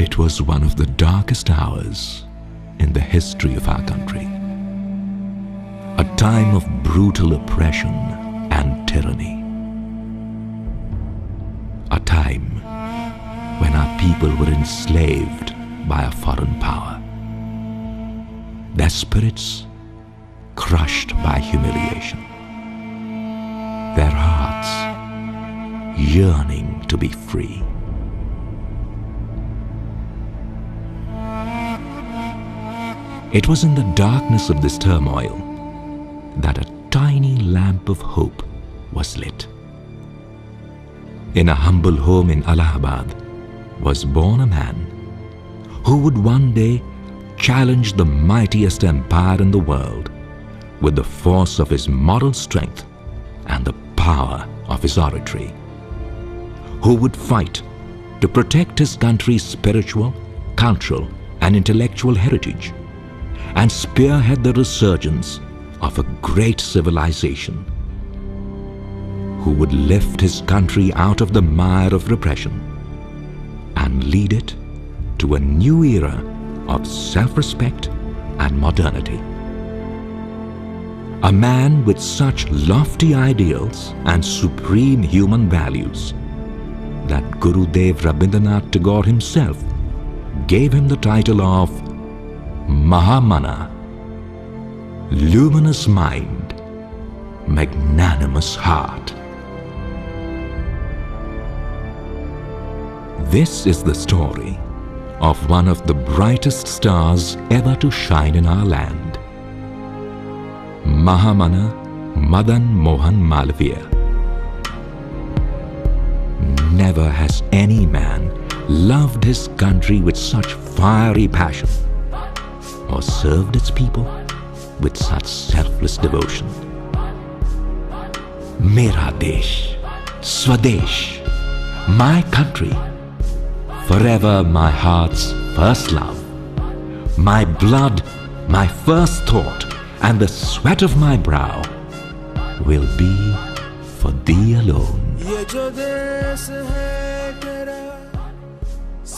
It was one of the darkest hours in the history of our country. A time of brutal oppression and tyranny. A time when our people were enslaved by a foreign power. Their spirits crushed by humiliation. Their hearts yearning to be free. It was in the darkness of this turmoil that a tiny lamp of hope was lit. In a humble home in Allahabad was born a man who would one day challenge the mightiest empire in the world with the force of his moral strength and the power of his oratory. Who would fight to protect his country's spiritual, cultural, and intellectual heritage, and spearhead the resurgence of a great civilization. Who would lift his country out of the mire of repression and lead it to a new era of self-respect and modernity. A man with such lofty ideals and supreme human values that Gurudev Rabindranath Tagore himself gave him the title of Mahamana, luminous mind, magnanimous heart. This is the story of one of the brightest stars ever to shine in our land, Mahamana Madan Mohan Malviya. Never has any man loved his country with such fiery passion or served its people with such selfless devotion. Mera Desh, Swadesh, my country, forever my heart's first love, my blood, my first thought, and the sweat of my brow will be for thee alone.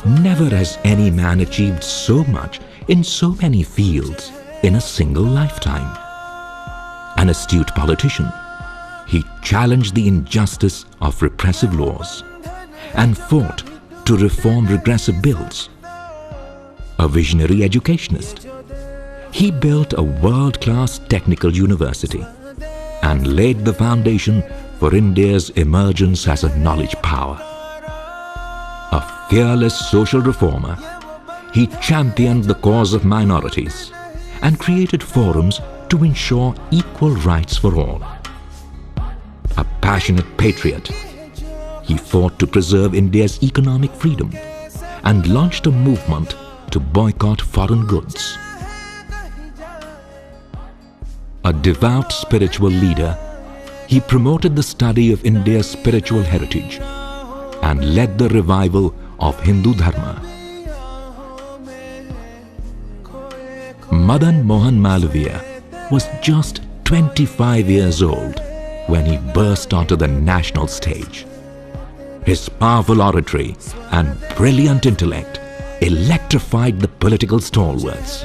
Never has any man achieved so much in so many fields in a single lifetime. An astute politician, he challenged the injustice of repressive laws and fought to reform regressive bills. A visionary educationist, he built a world-class technical university and laid the foundation for India's emergence as a knowledge power. A fearless social reformer, he championed the cause of minorities and created forums to ensure equal rights for all. A passionate patriot, he fought to preserve India's economic freedom and launched a movement to boycott foreign goods. A devout spiritual leader, he promoted the study of India's spiritual heritage and led the revival of Hindu Dharma. Madan Mohan Malaviya was just 25 years old when he burst onto the national stage. His powerful oratory and brilliant intellect electrified the political stalwarts.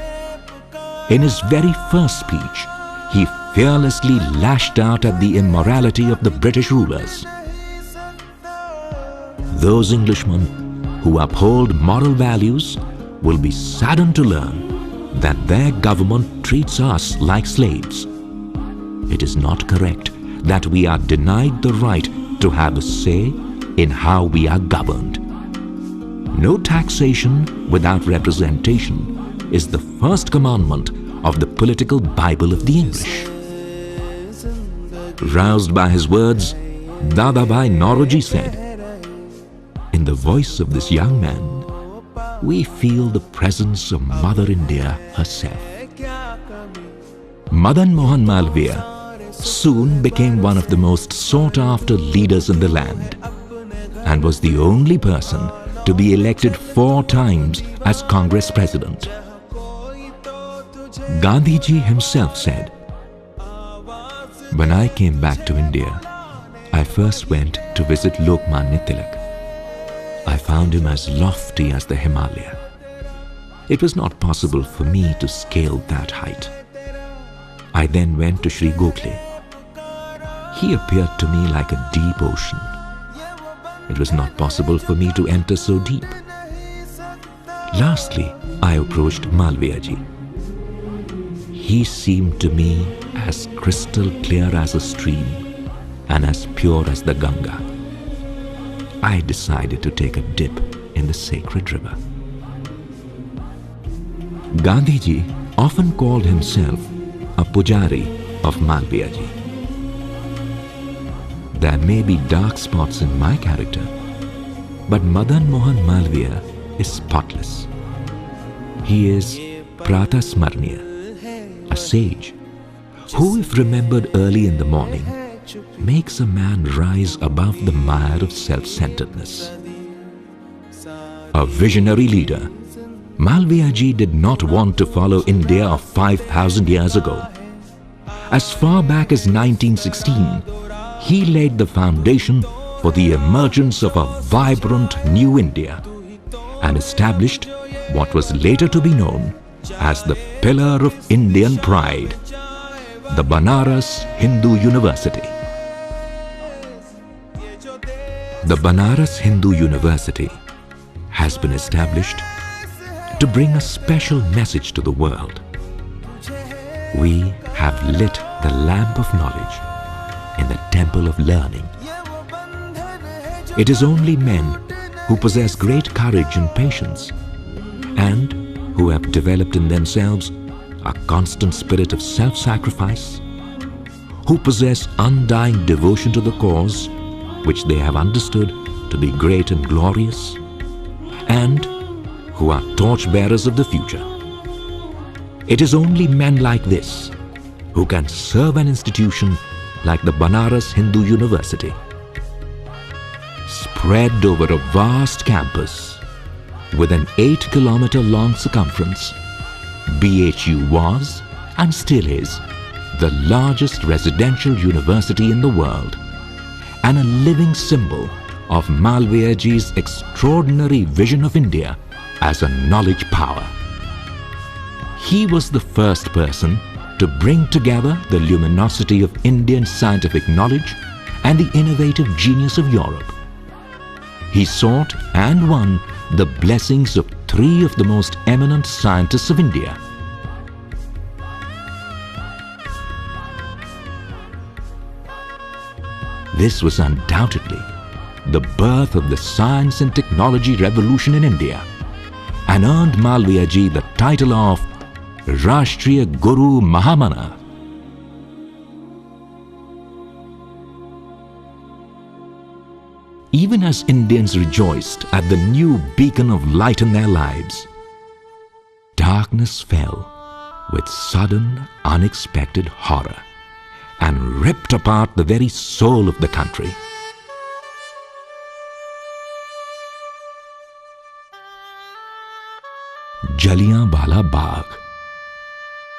In his very first speech, he fearlessly lashed out at the immorality of the British rulers. Those Englishmen who uphold moral values will be saddened to learn that their government treats us like slaves. It is not correct that we are denied the right to have a say in how we are governed. No taxation without representation is the first commandment of the political Bible of the English. Roused by his words, Dadabhai Nauroji said, "In the voice of this young man, we feel the presence of Mother India herself." Madan Mohan Malviya soon became one of the most sought-after leaders in the land and was the only person to be elected 4 times as Congress President. Gandhiji himself said, "When I came back to India, I first went to visit Lokmanya Tilak. I found him as lofty as the Himalaya. It was not possible for me to scale that height. I then went to Sri Gokhale. He appeared to me like a deep ocean. It was not possible for me to enter so deep. Lastly, I approached Malviya ji. He seemed to me as crystal clear as a stream and as pure as the Ganga. I decided to take a dip in the sacred river. Gandhiji often called himself a pujari of Malviya ji. There may be dark spots in my character, but Madan Mohan Malviya is spotless. He is Pratasmarniya, a sage, who, if remembered early in the morning, makes a man rise above the mire of self-centeredness. A visionary leader, Malviya ji did not want to follow India of 5,000 years ago. As far back as 1916, he laid the foundation for the emergence of a vibrant new India and established what was later to be known as the pillar of Indian pride, the Banaras Hindu University. The Banaras Hindu University has been established to bring a special message to the world. We have lit the lamp of knowledge in the temple of learning. It is only men who possess great courage and patience and who have developed in themselves a constant spirit of self-sacrifice, who possess undying devotion to the cause which they have understood to be great and glorious, and who are torchbearers of the future. It is only men like this who can serve an institution like the Banaras Hindu University. Spread over a vast campus with an 8-kilometer long circumference, BHU was and still is the largest residential university in the world and a living symbol of Malviya ji's extraordinary vision of India as a knowledge power. He was the first person to bring together the luminosity of Indian scientific knowledge and the innovative genius of Europe. He sought and won the blessings of 3 of the most eminent scientists of India. This was undoubtedly the birth of the science and technology revolution in India and earned Malviya ji the title of Rashtriya Guru Mahamana. Even as Indians rejoiced at the new beacon of light in their lives, darkness fell with sudden, unexpected horror and ripped apart the very soul of the country. Jallianwala Bagh,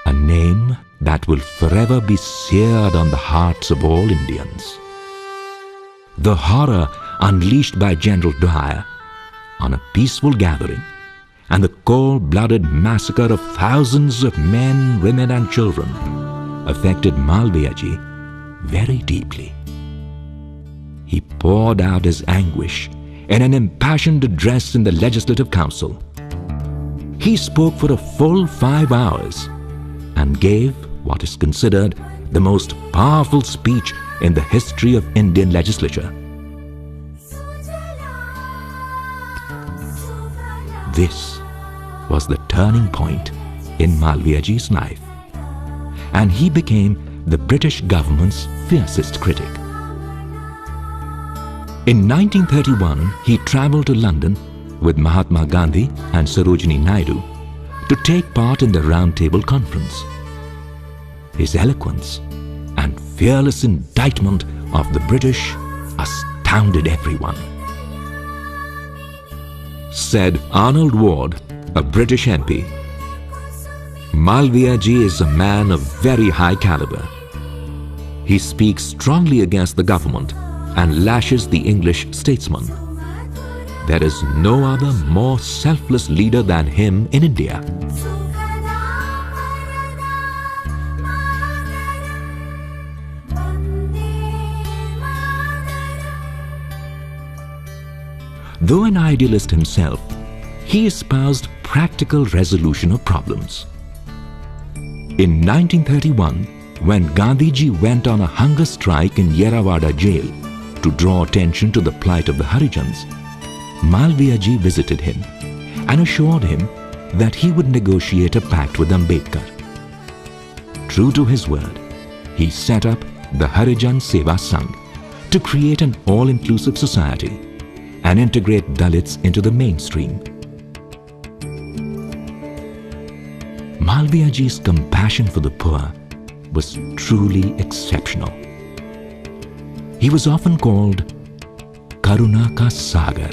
a name that will forever be seared on the hearts of all Indians. The horror unleashed by General Dwyer on a peaceful gathering and the cold-blooded massacre of thousands of men, women and children affected Malviya ji very deeply. He poured out his anguish in an impassioned address in the Legislative Council. He spoke for a full 5 hours and gave what is considered the most powerful speech in the history of Indian legislature. This was the turning point in Malviya ji's life, and he became the British government's fiercest critic. In 1931, he travelled to London with Mahatma Gandhi and Sarojini Naidu to take part in the Round Table Conference. His eloquence and fearless indictment of the British astounded everyone. Said Arnold Ward, a British MP, Malviya ji is a man of very high caliber. He speaks strongly against the government and lashes the English statesman. There is no other more selfless leader than him in India. Though an idealist himself, he espoused practical resolution of problems. In 1931, when Gandhiji went on a hunger strike in Yerawada jail to draw attention to the plight of the Harijans, Malviya ji visited him and assured him that he would negotiate a pact with Ambedkar. True to his word, he set up the Harijan Seva Sangh to create an all-inclusive society and integrate Dalits into the mainstream. Malviya ji's compassion for the poor was truly exceptional. He was often called Karuna Ka Sagar.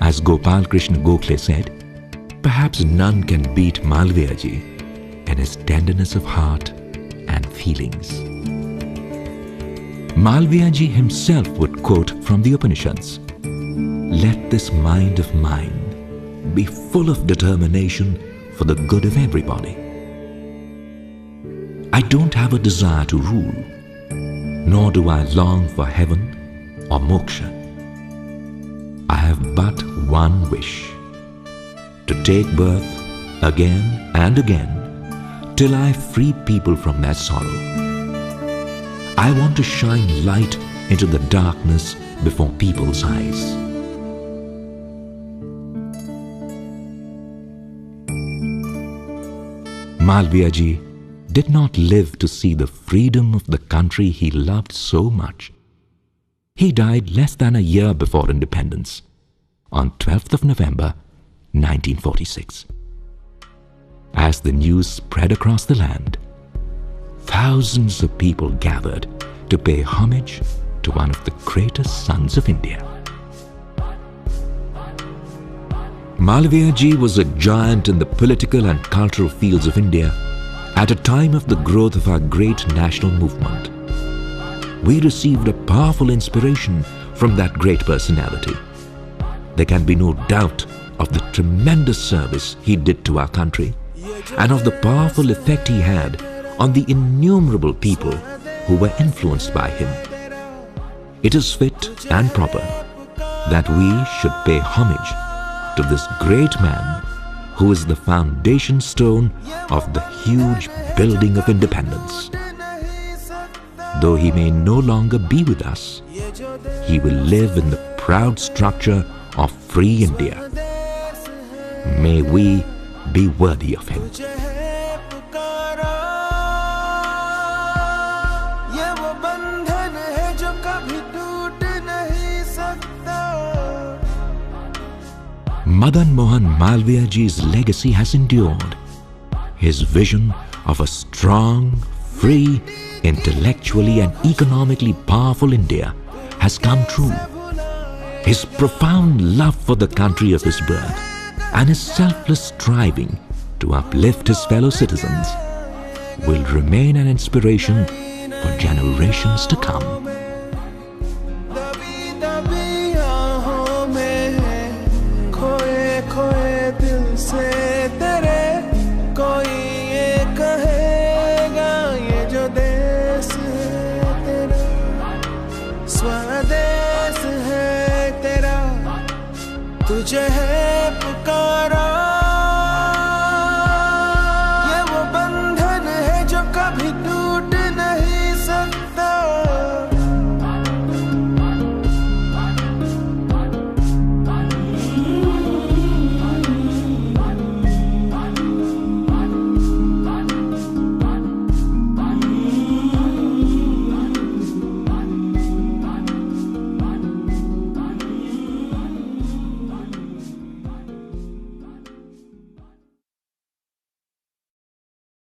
As Gopal Krishna Gokhale said, perhaps none can beat Malviya ji in his tenderness of heart and feelings. Malviya ji himself would quote from the Upanishads, "Let this mind of mine be full of determination for the good of everybody. I don't have a desire to rule, nor do I long for heaven or moksha. I have but one wish, to take birth again and again till I free people from their sorrow. I want to shine light into the darkness before people's eyes." Malviya ji did not live to see the freedom of the country he loved so much. He died less than a year before independence, on 12th of November, 1946. As the news spread across the land, thousands of people gathered to pay homage to one of the greatest sons of India. Malaviya ji was a giant in the political and cultural fields of India at a time of the growth of our great national movement. We received a powerful inspiration from that great personality. There can be no doubt of the tremendous service he did to our country and of the powerful effect he had on the innumerable people who were influenced by him. It is fit and proper that we should pay homage to this great man who is the foundation stone of the huge building of independence. Though he may no longer be with us, he will live in the proud structure of free India. May we be worthy of him. Madan Mohan Malviya ji's legacy has endured. His vision of a strong, free, intellectually and economically powerful India has come true. His profound love for the country of his birth and his selfless striving to uplift his fellow citizens will remain an inspiration for generations to come. स्वदेश है तेरा, तुझे है पुकारा।